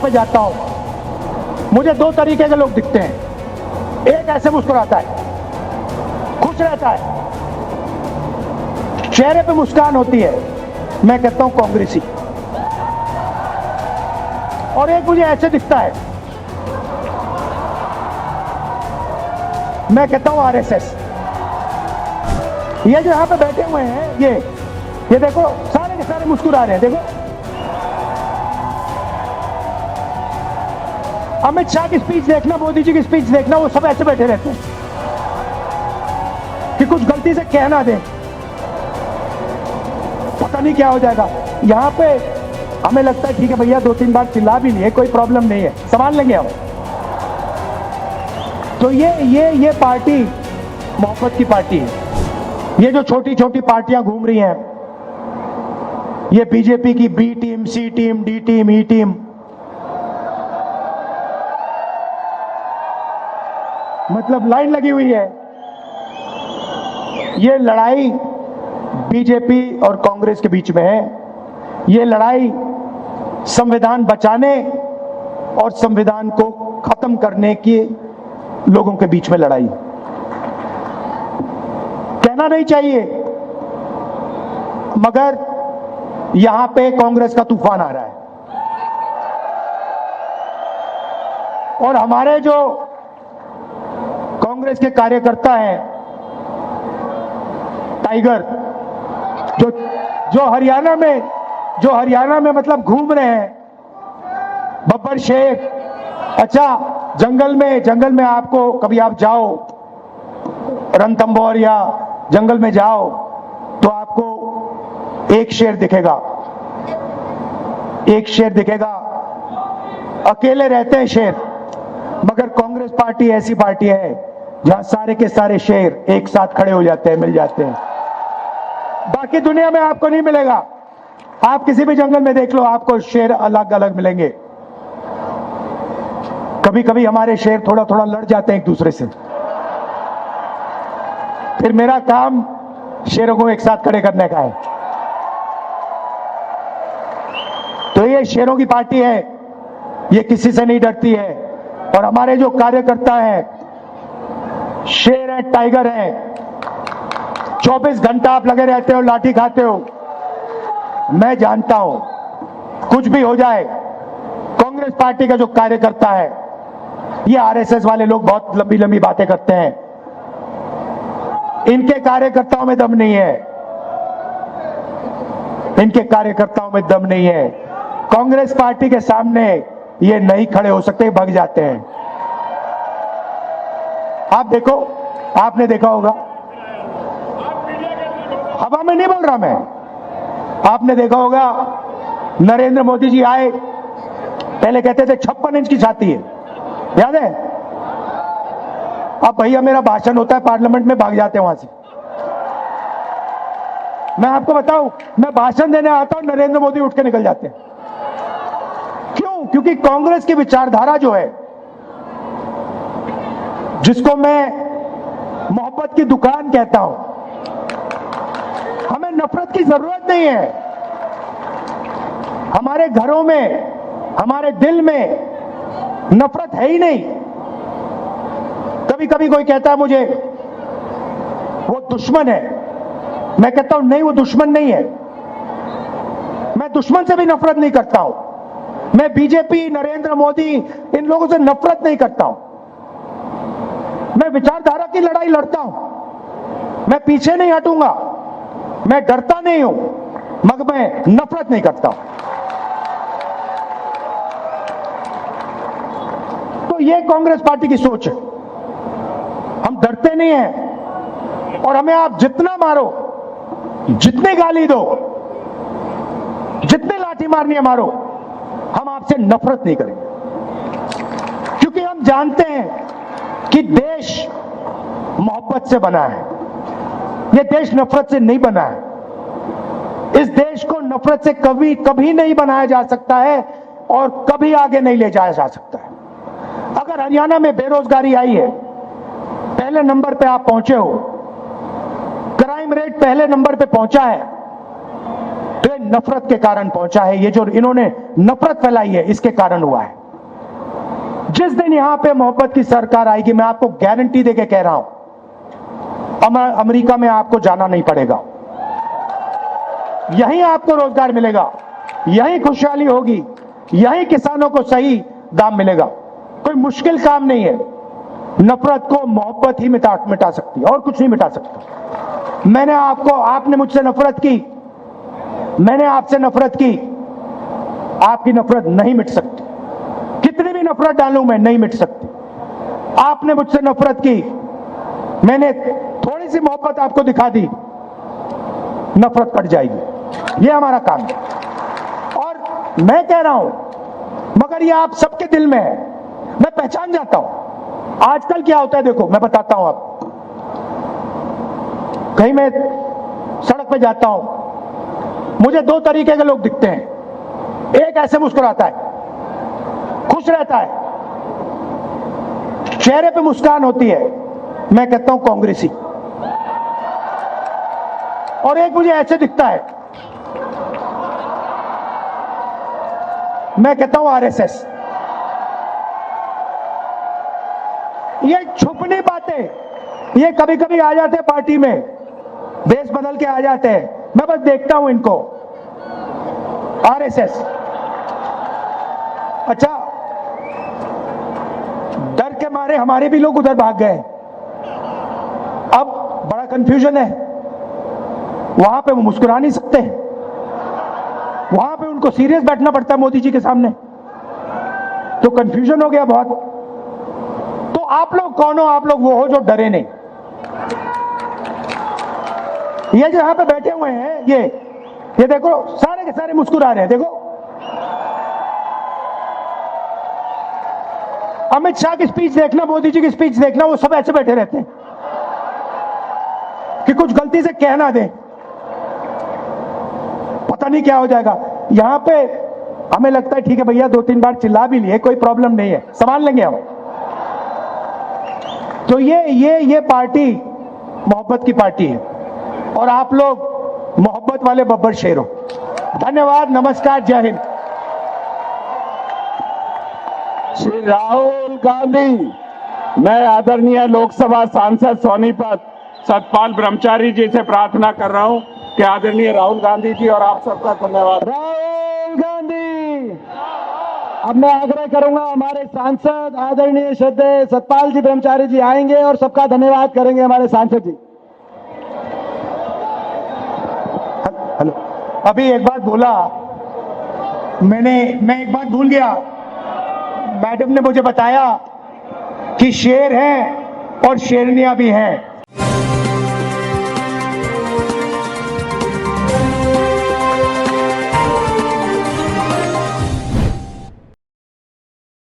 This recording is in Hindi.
पे जाता हूं, मुझे दो तरीके के लोग दिखते हैं। एक ऐसे मुस्कुराता है, खुश रहता है, चेहरे पे मुस्कान होती है, मैं कहता हूं कांग्रेसी। और एक मुझे ऐसे दिखता है, मैं कहता हूं आरएसएस। ये जो यहां पे बैठे हुए हैं, ये देखो सारे के सारे मुस्कुरा रहे हैं। देखो अमित शाह की स्पीच देखना, मोदी जी की स्पीच देखना, वो सब ऐसे बैठे रहते हैं कि कुछ गलती से कह ना दें, पता नहीं क्या हो जाएगा। यहां पे हमें लगता है ठीक है भैया, 2-3 बार चिल्ला भी लिए, कोई प्रॉब्लम नहीं है, संभाल लेंगे हम। तो ये पार्टी मोहब्बत की पार्टी है। ये जो छोटी छोटी पार्टियां घूम रही हैं, ये बीजेपी की बी टीम, सी टीम, डी टीम, ई टीम, मतलब लाइन लगी हुई है। ये लड़ाई बीजेपी और कांग्रेस के बीच में है। ये लड़ाई संविधान बचाने और संविधान को खत्म करने की लोगों के बीच में लड़ाई। कहना नहीं चाहिए, मगर यहां पे कांग्रेस का तूफान आ रहा है। और हमारे जो कांग्रेस के कार्यकर्ता हैं, टाइगर, जो हरियाणा में मतलब घूम रहे हैं, बब्बर शेख। अच्छा, जंगल में आपको कभी आप जाओ, रणथंभौर या जंगल में जाओ, तो आपको एक शेर दिखेगा, अकेले रहते हैं शेर। मगर कांग्रेस पार्टी ऐसी पार्टी है जहां सारे के सारे शेर एक साथ खड़े हो जाते हैं, मिल जाते हैं। बाकी दुनिया में आपको नहीं मिलेगा। आप किसी भी जंगल में देख लो, आपको शेर अलग अलग मिलेंगे। कभी कभी हमारे शेर थोड़ा थोड़ा लड़ जाते हैं एक दूसरे से, फिर मेरा काम शेरों को एक साथ खड़े करने का है। तो ये शेरों की पार्टी है, ये किसी से नहीं डरती है। और हमारे जो कार्यकर्ता हैं, शेर है, टाइगर है। 24 घंटा आप लगे रहते हो, लाठी खाते हो। मैं जानता हूं कुछ भी हो जाए, कांग्रेस पार्टी का जो कार्यकर्ता है, ये आरएसएस वाले लोग बहुत लंबी लंबी बातें करते हैं, इनके कार्यकर्ताओं में दम नहीं है, इनके कार्यकर्ताओं में दम नहीं है। कांग्रेस पार्टी के सामने ये नहीं खड़े हो सकते, भाग जाते हैं। आप देखो, आपने देखा होगा, हवा में नहीं बोल रहा मैं, आपने देखा होगा नरेंद्र मोदी जी आए, पहले कहते थे 56 इंच की छाती है, याद है? अब भैया मेरा भाषण होता है पार्लियामेंट में, भाग जाते हैं वहां से। मैं आपको बताऊं, मैं भाषण देने आता हूं, नरेंद्र मोदी उठ के निकल जाते हैं। क्यों? क्योंकि कांग्रेस की विचारधारा जो है, जिसको मैं मोहब्बत की दुकान कहता हूं, हमें नफरत की जरूरत नहीं है। हमारे घरों में, हमारे दिल में नफरत है ही नहीं। कभी कभी कोई कहता है मुझे वो दुश्मन है, मैं कहता हूं नहीं, वो दुश्मन नहीं है। मैं दुश्मन से भी नफरत नहीं करता हूं। मैं बीजेपी, नरेंद्र मोदी, इन लोगों से नफरत नहीं करता हूं। मैं विचारधारा की लड़ाई लड़ता हूं, मैं पीछे नहीं हटूंगा, मैं डरता नहीं हूं, मगर मैं नफरत नहीं करता हूं। तो ये कांग्रेस पार्टी की सोच है। हम डरते नहीं हैं, और हमें आप जितना मारो, जितनी गाली दो, जितनी लाठी मारनी है मारो, हम आपसे नफरत नहीं करेंगे। क्योंकि हम जानते हैं कि देश मोहब्बत से बना है, यह देश नफरत से नहीं बना है। इस देश को नफरत से कभी नहीं बनाया जा सकता है, और कभी आगे नहीं ले जाया जा सकता है। अगर हरियाणा में बेरोजगारी आई है, पहले नंबर पे आप पहुंचे हो, क्राइम रेट पहले नंबर पे पहुंचा है, तो ये नफरत के कारण पहुंचा है। ये जो इन्होंने नफरत फैलाई है इसके कारण हुआ है। जिस दिन यहां पे मोहब्बत की सरकार आएगी, मैं आपको गारंटी देके कह रहा हूं, अमेरिका में आपको जाना नहीं पड़ेगा, यहीं आपको रोजगार मिलेगा, यहीं खुशहाली होगी, यहीं किसानों को सही दाम मिलेगा। कोई मुश्किल काम नहीं है। नफरत को मोहब्बत ही मिटा सकती है और कुछ नहीं मिटा सकता। आपने मुझसे नफरत की, मैंने आपसे नफरत की, आपकी नफरत नहीं मिट सकती। कितनी भी नफरत डालूं मैं, नहीं मिट सकती। आपने मुझसे नफरत की, मैंने थोड़ी सी मोहब्बत आपको दिखा दी, नफरत कट जाएगी। ये हमारा काम है। और मैं कह रहा हूं, मगर ये आप सबके दिल में है, मैं पहचान जाता हूं। आजकल क्या होता है देखो, मैं बताता हूं आपको। कहीं मैं सड़क पे जाता हूं, मुझे दो तरीके के लोग दिखते हैं। एक ऐसे मुस्कुराता है, खुश रहता है, चेहरे पे मुस्कान होती है, मैं कहता हूं कांग्रेसी। और एक मुझे ऐसे दिखता है, मैं कहता हूं आरएसएस। ये छुपनी बातें, ये कभी कभी आ जाते हैं पार्टी में, देश बदल के आ जाते हैं, मैं बस देखता हूं इनको, आरएसएस। अच्छा, डर के मारे हमारे भी लोग उधर भाग गए। अब बड़ा कंफ्यूजन है, वहां पे वो मुस्कुरा नहीं सकते, वहां पे उनको सीरियस बैठना पड़ता है मोदी जी के सामने, तो कंफ्यूजन हो गया बहुत। तो आप लोग कौन हो? आप लोग वो हो जो डरे नहीं। ये जो यहां पे बैठे हुए हैं, ये देखो, सारे के सारे मुस्कुरा रहे हैं। देखो, अमित शाह की स्पीच देखना, मोदी जी की स्पीच देखना, वो सब ऐसे बैठे रहते हैं कि कुछ गलती से कह ना दें, पता नहीं क्या हो जाएगा। यहां पे हमें लगता है ठीक है भैया, 2-3 बार चिल्ला भी लिए, कोई प्रॉब्लम नहीं है, संभाल लेंगे हम। तो ये पार्टी मोहब्बत की पार्टी है, और आप लोग मोहब्बत वाले बब्बर शेर हो। धन्यवाद, नमस्कार, जय हिंद। श्री राहुल गांधी, मैं आदरणीय लोकसभा सांसद सोनीपत सतपाल ब्रह्मचारी जी से प्रार्थना कर रहा हूं कि आदरणीय राहुल गांधी जी और आप सबका धन्यवाद। राहुल गांधी, अब मैं आग्रह करूंगा हमारे सांसद आदरणीय श्रद्धेय सतपाल जी ब्रह्मचारी जी आएंगे और सबका धन्यवाद करेंगे हमारे सांसद जी। हेलो, अभी एक बात भूला, मैं एक बात भूल गया। मैडम ने मुझे बताया कि शेर हैं और शेरनियां भी हैं।